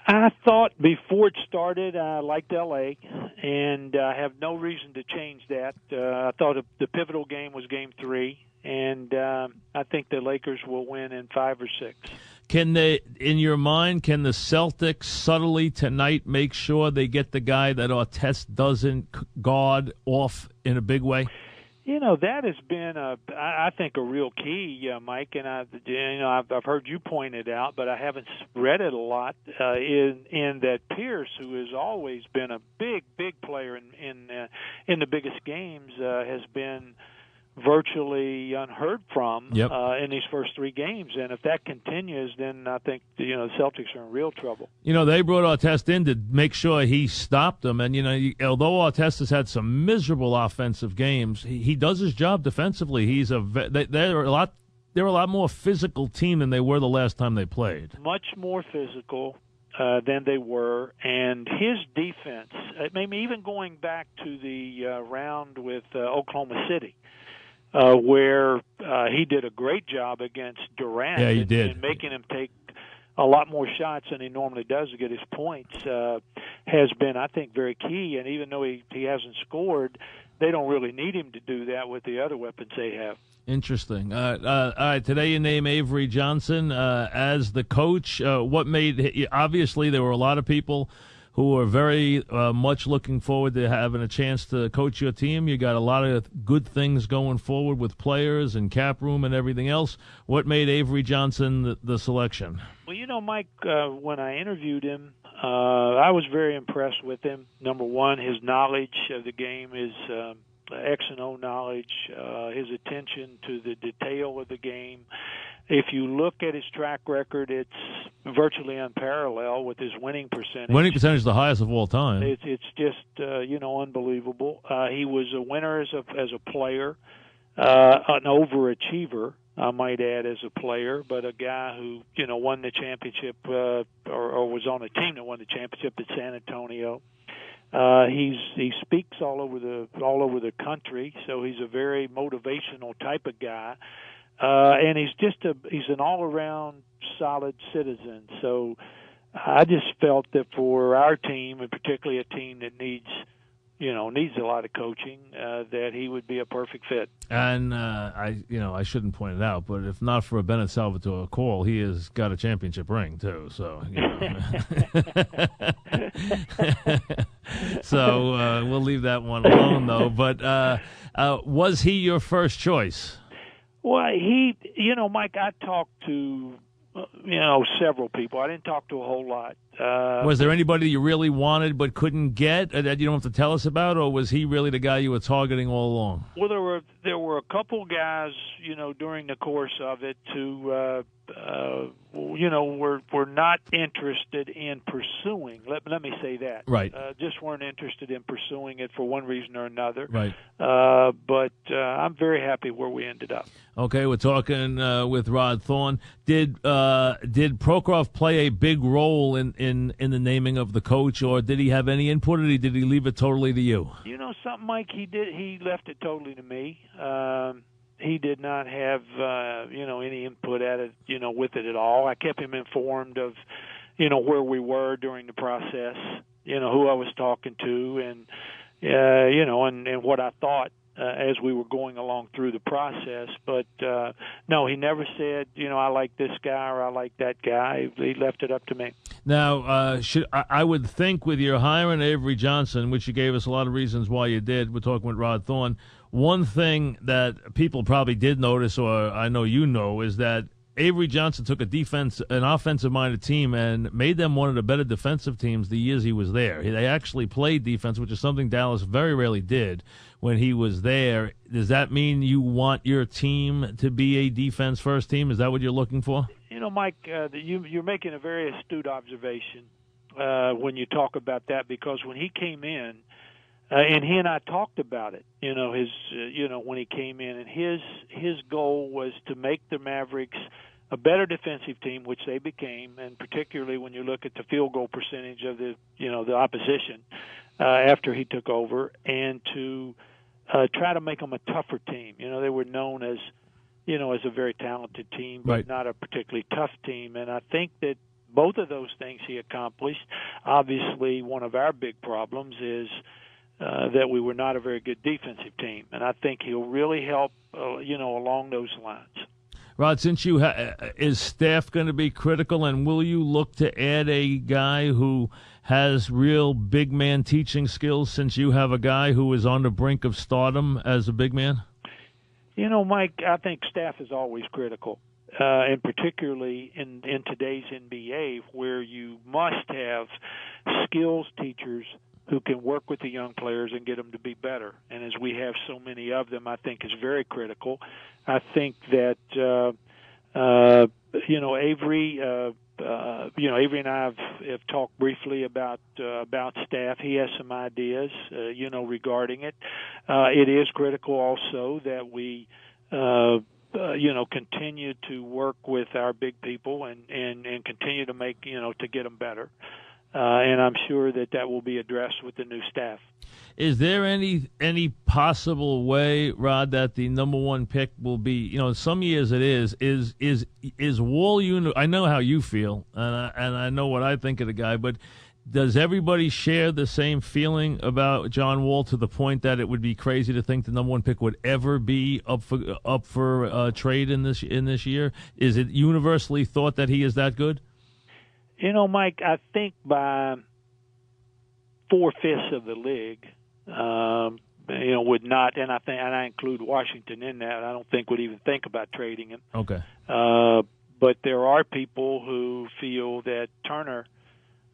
I thought before it started I liked L.A., and I have no reason to change that. I thought the pivotal game was Game 3, and I think the Lakers will win in 5 or 6. Can they, in your mind, can the Celtics subtly tonight make sure they get the guy that Artest doesn't guard off in a big way? That has been I think a real key, Mike, and I've heard you point it out, but I haven't read it a lot. In that Pierce, who has always been a big player in the biggest games, has been virtually unheard from in these first 3 games, and if that continues, then I think the Celtics are in real trouble. They brought Artest in to make sure he stopped them, and although Artest has had some miserable offensive games, he does his job defensively. They're a lot more physical team than they were the last time they played. Much more physical than they were, and his defense, maybe even going back to the round with Oklahoma City, where he did a great job against Durant. Yeah, he did. And making him take a lot more shots than he normally does to get his points has been, I think, very key. And even though he hasn't scored, they don't really need him to do that with the other weapons they have. Interesting. All right, today you name Avery Johnson as the coach. What made – obviously there were a lot of people who are very much looking forward to having a chance to coach your team. You got a lot of good things going forward with players and cap room and everything else. What made Avery Johnson the selection? Well, Mike, when I interviewed him, I was very impressed with him. Number one, his knowledge of the game, his X and O knowledge, his attention to the detail of the game. If you look at his track record, it's virtually unparalleled with his winning percentage. Winning percentage is the highest of all time. It's just unbelievable. He was a winner as a player, an overachiever, I might add, as a player, but a guy who won the championship or was on a team that won the championship at San Antonio. He speaks all over the country, so he's a very motivational type of guy. And he's an all-around solid citizen. So I just felt that for our team, and particularly a team that needs a lot of coaching, that he would be a perfect fit. And I shouldn't point it out, but if not for a Bennett Salvatore call, he has got a championship ring too. So so we'll leave that one alone, though. But was he your first choice? Well, Mike, I talked to, several people. I didn't talk to a whole lot. Was there anybody you really wanted but couldn't get that you don't have to tell us about, or was he really the guy you were targeting all along? Well, there were a couple guys, during the course of it who, were not interested in pursuing. Let me say that. Right. Just weren't interested in pursuing it for one reason or another. Right. But I'm very happy where we ended up. Okay, we're talking with Rod Thorn. Did Prokhorov play a big role in the naming of the coach, or did he have any input, or did he leave it totally to you? Something, Mike, he did. He left it totally to me. He did not have any input at it, with it at all. I kept him informed of, where we were during the process, who I was talking to, and and what I thought as we were going along through the process. But no, he never said, I like this guy or I like that guy. He left it up to me. Now, I would think with your hiring Avery Johnson, which you gave us a lot of reasons why you did, we're talking with Rod Thorn, one thing that people probably did notice, or I know is that Avery Johnson took an offensive-minded team and made them one of the better defensive teams the years he was there. They actually played defense, which is something Dallas very rarely did when he was there. Does that mean you want your team to be a defense-first team? Is that what you're looking for? Mike, you're making a very astute observation when you talk about that, because when he came in, and he and I talked about it, when he came in, and his goal was to make the Mavericks a better defensive team, which they became, and particularly when you look at the field goal percentage of the opposition after he took over, and to try to make them a tougher team. They were known as a very talented team, but right. Not a particularly tough team. And I think that both of those things he accomplished. Obviously, one of our big problems is that we were not a very good defensive team, and I think he'll really help, along those lines. Rod, since you is staff going to be critical, and will you look to add a guy who has real big man teaching skills, since you have a guy who is on the brink of stardom as a big man? Mike, I think staff is always critical, and particularly in today's NBA, where you must have skills teachers who can work with the young players and get them to be better. And as we have so many of them, I think is very critical. I think that Avery, Avery and I have talked briefly about staff. He has some ideas, regarding it. It is critical also that we, continue to work with our big people and continue to make, to get them better. And I'm sure that will be addressed with the new staff. Is there any possible way, Rod, that the number one pick will be? Some years it is Wall. I know how you feel, and I know what I think of the guy. But does everybody share the same feeling about John Wall, to the point that it would be crazy to think the number one pick would ever be up for trade in this year? Is it universally thought that he is that good? Mike, I think by 4/5 of the league, would not, and I include Washington in that. I don't think would even think about trading him. Okay. But there are people who feel that Turner,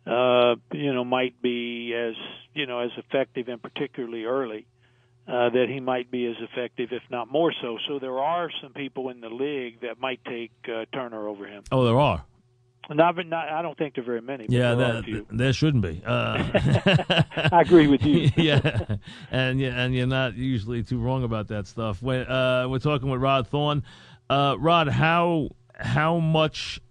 might be as effective, and particularly early, that he might be as effective, if not more so. So there are some people in the league that might take Turner over him. Oh, there are. I don't think there are very many. Yeah, there shouldn't be. I agree with you. Yeah, and you're not usually too wrong about that stuff. We're talking with Rod Thorn. Rod, how much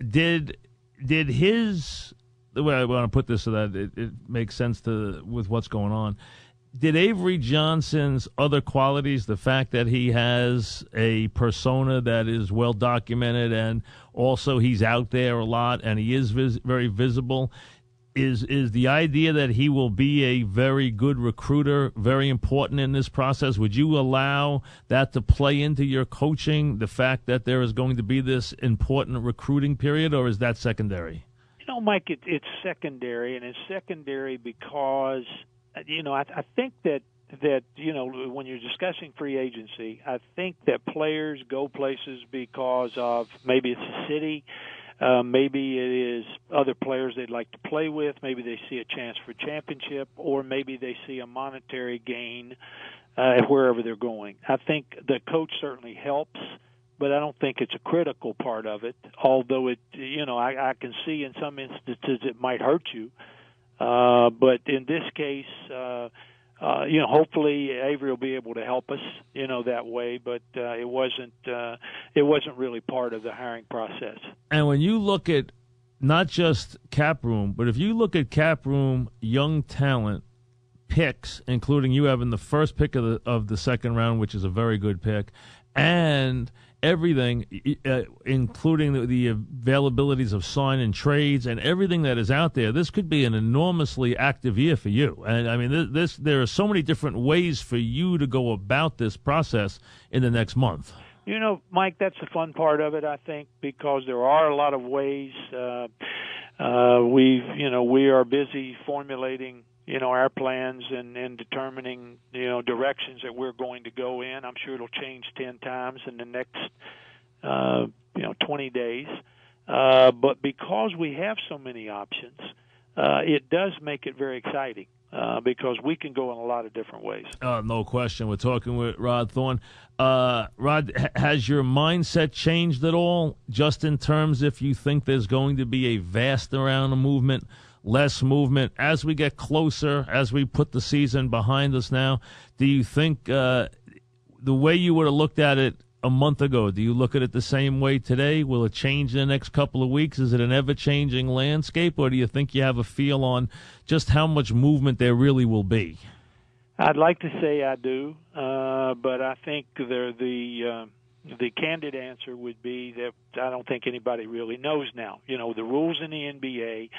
did his, the way I want to put this so that it makes sense with what's going on, did Avery Johnson's other qualities, the fact that he has a persona that is well documented, and also he's out there a lot and he is very visible, is the idea that he will be a very good recruiter very important in this process? Would you allow that to play into your coaching, the fact that there is going to be this important recruiting period, or is that secondary? Mike, it's secondary, and it's secondary because I think that when you're discussing free agency, I think that players go places because of maybe it's a city, maybe it is other players they'd like to play with, maybe they see a chance for championship, or maybe they see a monetary gain wherever they're going. I think the coach certainly helps, but I don't think it's a critical part of it, although I can see in some instances it might hurt you. But in this case, hopefully Avery will be able to help us, that way. But it wasn't really part of the hiring process. And when you look at not just cap room, but if you look at cap room young talent picks, including you having the first pick of the second round, which is a very good pick, and everything, including the availabilities of sign and trades and everything that is out there, this could be an enormously active year for you. And I mean, there are so many different ways for you to go about this process in the next month. Mike, that's the fun part of it, I think, because there are a lot of ways. We are busy formulating our plans and determining, directions that we're going to go in. I'm sure it'll change 10 times in the next, 20 days. But because we have so many options, it does make it very exciting because we can go in a lot of different ways. No question. We're talking with Rod Thorn. Rod, has your mindset changed at all, just in terms if you think there's going to be a vast amount of movement, less movement as we get closer, as we put the season behind us now? Do you think the way you would have looked at it a month ago, do you look at it the same way today? Will it change in the next couple of weeks? Is it an ever-changing landscape, or do you think you have a feel on just how much movement there really will be? I'd like to say I do, but I think the the candid answer would be that I don't think anybody really knows now. The rules in the NBA